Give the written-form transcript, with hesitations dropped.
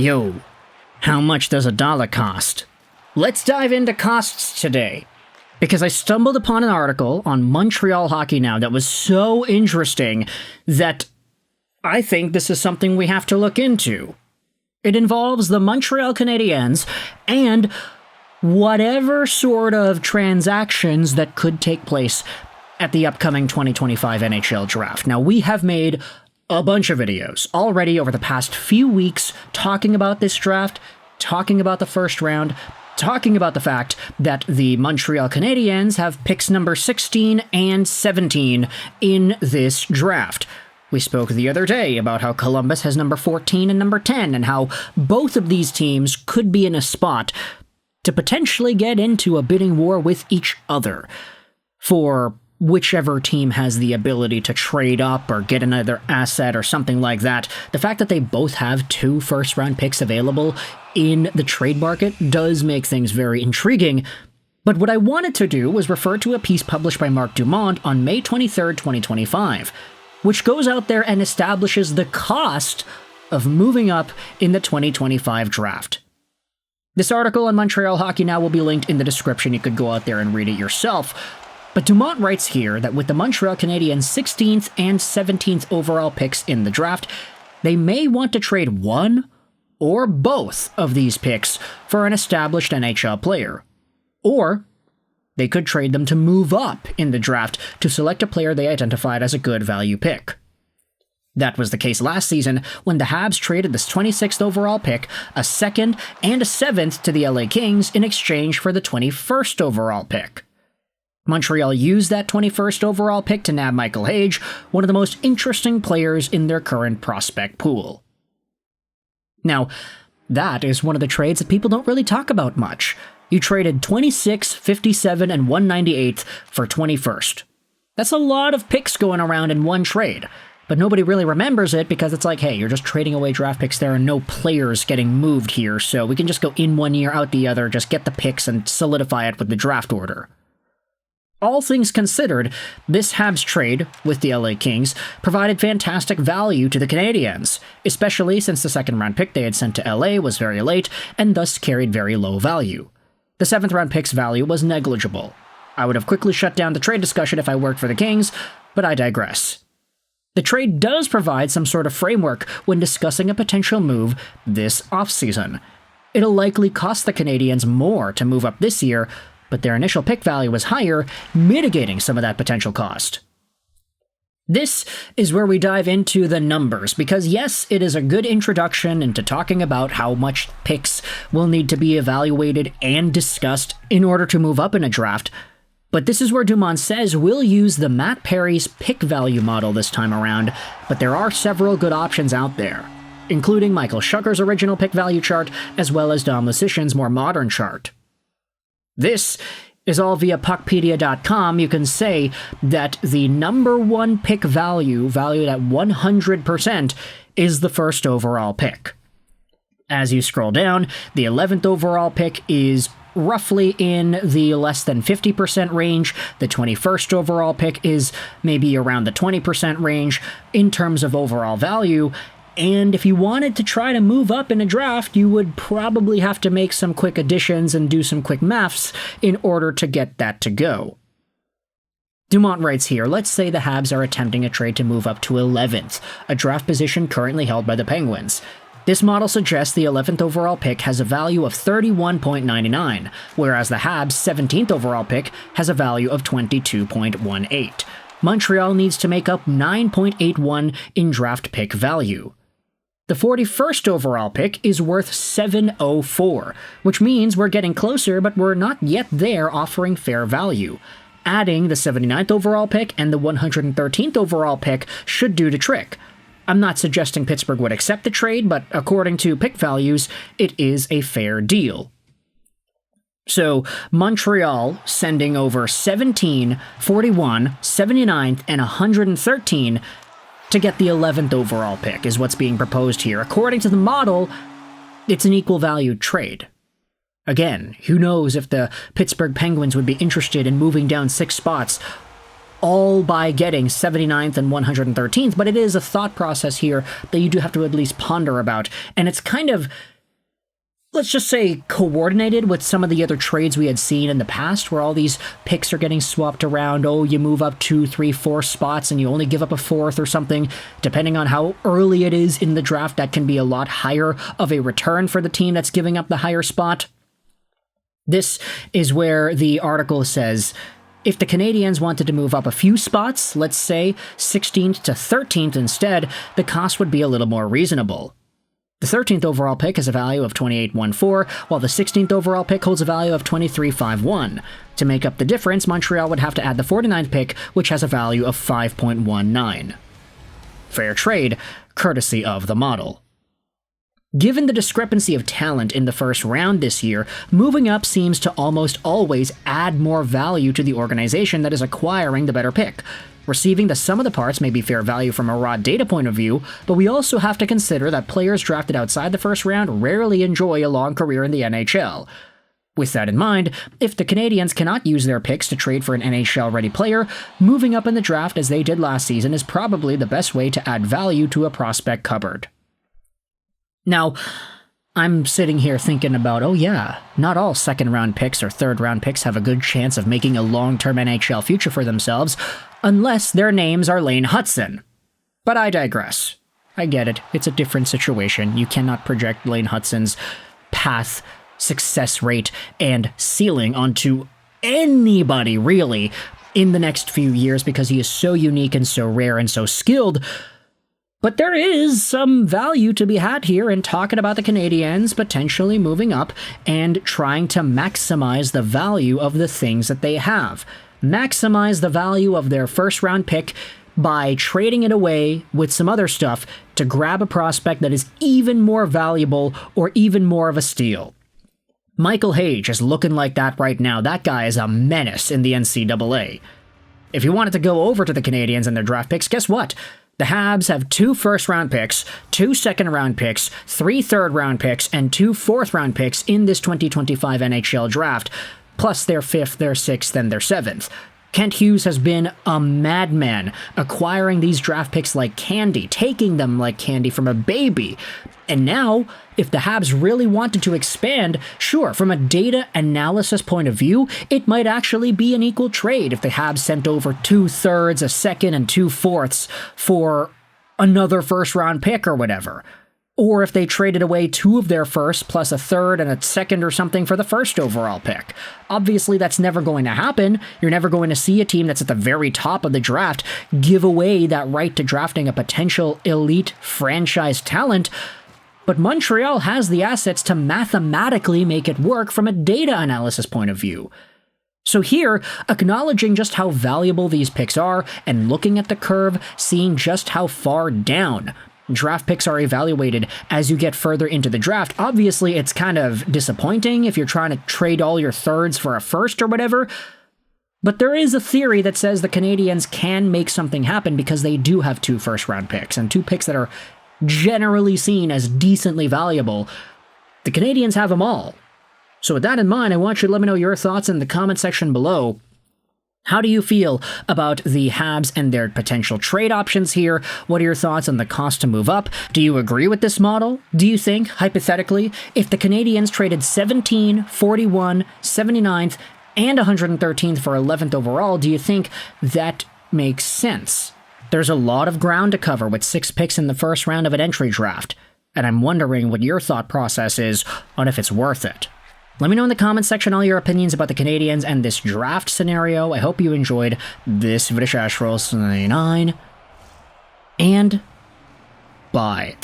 Yo, how much does $1 cost? Let's dive into costs today, because I stumbled upon an article on Montreal Hockey Now that was so interesting that I think this is something we have to look into. It involves the Montreal Canadiens and whatever sort of transactions that could take place at the upcoming 2025 NHL Draft. Now, we have made a bunch of videos already over the past few weeks talking about this draft, talking about the first round, talking about the fact that the Montreal Canadiens have picks number 16 and 17 in this draft. We spoke the other day about how Columbus has number 14 and number 10, and how both of these teams could be in a spot to potentially get into a bidding war with each other for whichever team has the ability to trade up or get another asset or something like that. The fact that they both have 2 first-round picks available in the trade market does make things very intriguing. But what I wanted to do was refer to a piece published by Mark Dumont on May 23rd, 2025, which goes out there and establishes the cost of moving up in the 2025 draft. This article on Montreal Hockey Now will be linked in the description. You could go out there and read it yourself. But Dumont writes here that with the Montreal Canadiens' 16th and 17th overall picks in the draft, they may want to trade one or both of these picks for an established NHL player. Or they could trade them to move up in the draft to select a player they identified as a good value pick. That was the case last season when the Habs traded this 26th overall pick, a 2nd, and a 7th to the LA Kings in exchange for the 21st overall pick. Montreal used that 21st overall pick to nab Michael Hage, one of the most interesting players in their current prospect pool. Now, that is one of the trades that people don't really talk about much. You traded 26, 57, and 198th for 21st. That's a lot of picks going around in one trade, but nobody really remembers it because it's like, hey, you're just trading away draft picks. There are no players getting moved here, so we can just go in one year, out the other, just get the picks and solidify it with the draft order. All things considered, this Habs trade with the LA Kings provided fantastic value to the Canadiens, especially since the second-round pick they had sent to LA was very late and thus carried very low value. The 7th-round pick's value was negligible. I would have quickly shut down the trade discussion if I worked for the Kings, but I digress. The trade does provide some sort of framework when discussing a potential move this offseason. It'll likely cost the Canadiens more to move up this year, but their initial pick value was higher, mitigating some of that potential cost. This is where we dive into the numbers, because yes, it is a good introduction into talking about how much picks will need to be evaluated and discussed in order to move up in a draft, but this is where Dumont says we'll use the Matt Perry's pick value model this time around, but there are several good options out there, including Michael Schucker's original pick value chart, as well as Dom Luszczyszyn's more modern chart. This is all via Puckpedia.com. You can say that the number 1 pick value, valued at 100%, is the first overall pick. As you scroll down, the 11th overall pick is roughly in the less than 50% range. The 21st overall pick is maybe around the 20% range in terms of overall value. And if you wanted to try to move up in a draft, you would probably have to make some quick additions and do some quick maths in order to get that to go. Dumont writes here, let's say the Habs are attempting a trade to move up to 11th, a draft position currently held by the Penguins. This model suggests the 11th overall pick has a value of 31.99, whereas the Habs' 17th overall pick has a value of 22.18. Montreal needs to make up 9.81 in draft pick value. The 41st overall pick is worth 704, which means we're getting closer, but we're not yet there offering fair value. Adding the 79th overall pick and the 113th overall pick should do the trick. I'm not suggesting Pittsburgh would accept the trade, but according to pick values, it is a fair deal. So, Montreal sending over 17, 41, 79th, and 113 to get the 11th overall pick is what's being proposed here. According to the model, it's an equal value trade. Again, who knows if the Pittsburgh Penguins would be interested in moving down 6 spots all by getting 79th and 113th, but it is a thought process here that you do have to at least ponder about. And it's kind of, let's just say, coordinated with some of the other trades we had seen in the past, where all these picks are getting swapped around. Oh, you move up 2, 3, 4 spots and you only give up a 4th or something. Depending on how early it is in the draft, that can be a lot higher of a return for the team that's giving up the higher spot. This is where the article says, if the Canadiens wanted to move up a few spots, let's say 16th to 13th instead, the cost would be a little more reasonable. The 13th overall pick has a value of 28.14, while the 16th overall pick holds a value of 23.51. To make up the difference, Montreal would have to add the 49th pick, which has a value of 5.19. Fair trade, courtesy of the model. Given the discrepancy of talent in the first round this year, moving up seems to almost always add more value to the organization that is acquiring the better pick. Receiving the sum of the parts may be fair value from a raw data point of view, but we also have to consider that players drafted outside the first round rarely enjoy a long career in the NHL. With that in mind, if the Canadiens cannot use their picks to trade for an NHL-ready player, moving up in the draft as they did last season is probably the best way to add value to a prospect cupboard. Now, I'm sitting here thinking about, oh yeah, not all second-round picks or third-round picks have a good chance of making a long-term NHL future for themselves, unless their names are Lane Hutson. But I digress. I get it. It's a different situation. You cannot project Lane Hutson's path, success rate, and ceiling onto anybody, really, in the next few years because he is so unique and so rare and so skilled. But there is some value to be had here in talking about the Canadiens potentially moving up and trying to maximize the value of the things that they have. Maximize the value of their first-round pick by trading it away with some other stuff to grab a prospect that is even more valuable or even more of a steal. Michael Hage is looking like that right now. That guy is a menace in the NCAA. If you wanted to go over to the Canadiens and their draft picks, guess what? The Habs have 2 first-round picks, 2 second-round picks, 3 third-round picks, and 2 fourth-round picks in this 2025 NHL draft, plus their 5th, their 6th, and their 7th. Kent Hughes has been a madman, acquiring these draft picks like candy, taking them like candy from a baby. And now, if the Habs really wanted to expand, sure, from a data analysis point of view, it might actually be an equal trade if the Habs sent over 2 thirds, a second, and 2 fourths for another first-round pick or whatever. Or if they traded away 2 of their first plus a third and a second or something for the first overall pick. Obviously, that's never going to happen. You're never going to see a team that's at the very top of the draft give away that right to drafting a potential elite franchise talent. But Montreal has the assets to mathematically make it work from a data analysis point of view. So here, acknowledging just how valuable these picks are and looking at the curve, seeing just how far down draft picks are evaluated as you get further into the draft. Obviously, it's kind of disappointing if you're trying to trade all your thirds for a first or whatever, but there is a theory that says the Canadiens can make something happen because they do have 2 first-round picks and 2 picks that are generally seen as decently valuable. The Canadiens have them all. So with that in mind, I want you to let me know your thoughts in the comment section below. How do you feel about the Habs and their potential trade options here? What are your thoughts on the cost to move up? Do you agree with this model? Do you think, hypothetically, if the Canadiens traded 17, 41, 79th, and 113th for 11th overall, do you think that makes sense? There's a lot of ground to cover with 6 picks in the first round of an entry draft, and I'm wondering what your thought process is on if it's worth it. Let me know in the comments section all your opinions about the Canadiens and this draft scenario. I hope you enjoyed this video. 9 and bye.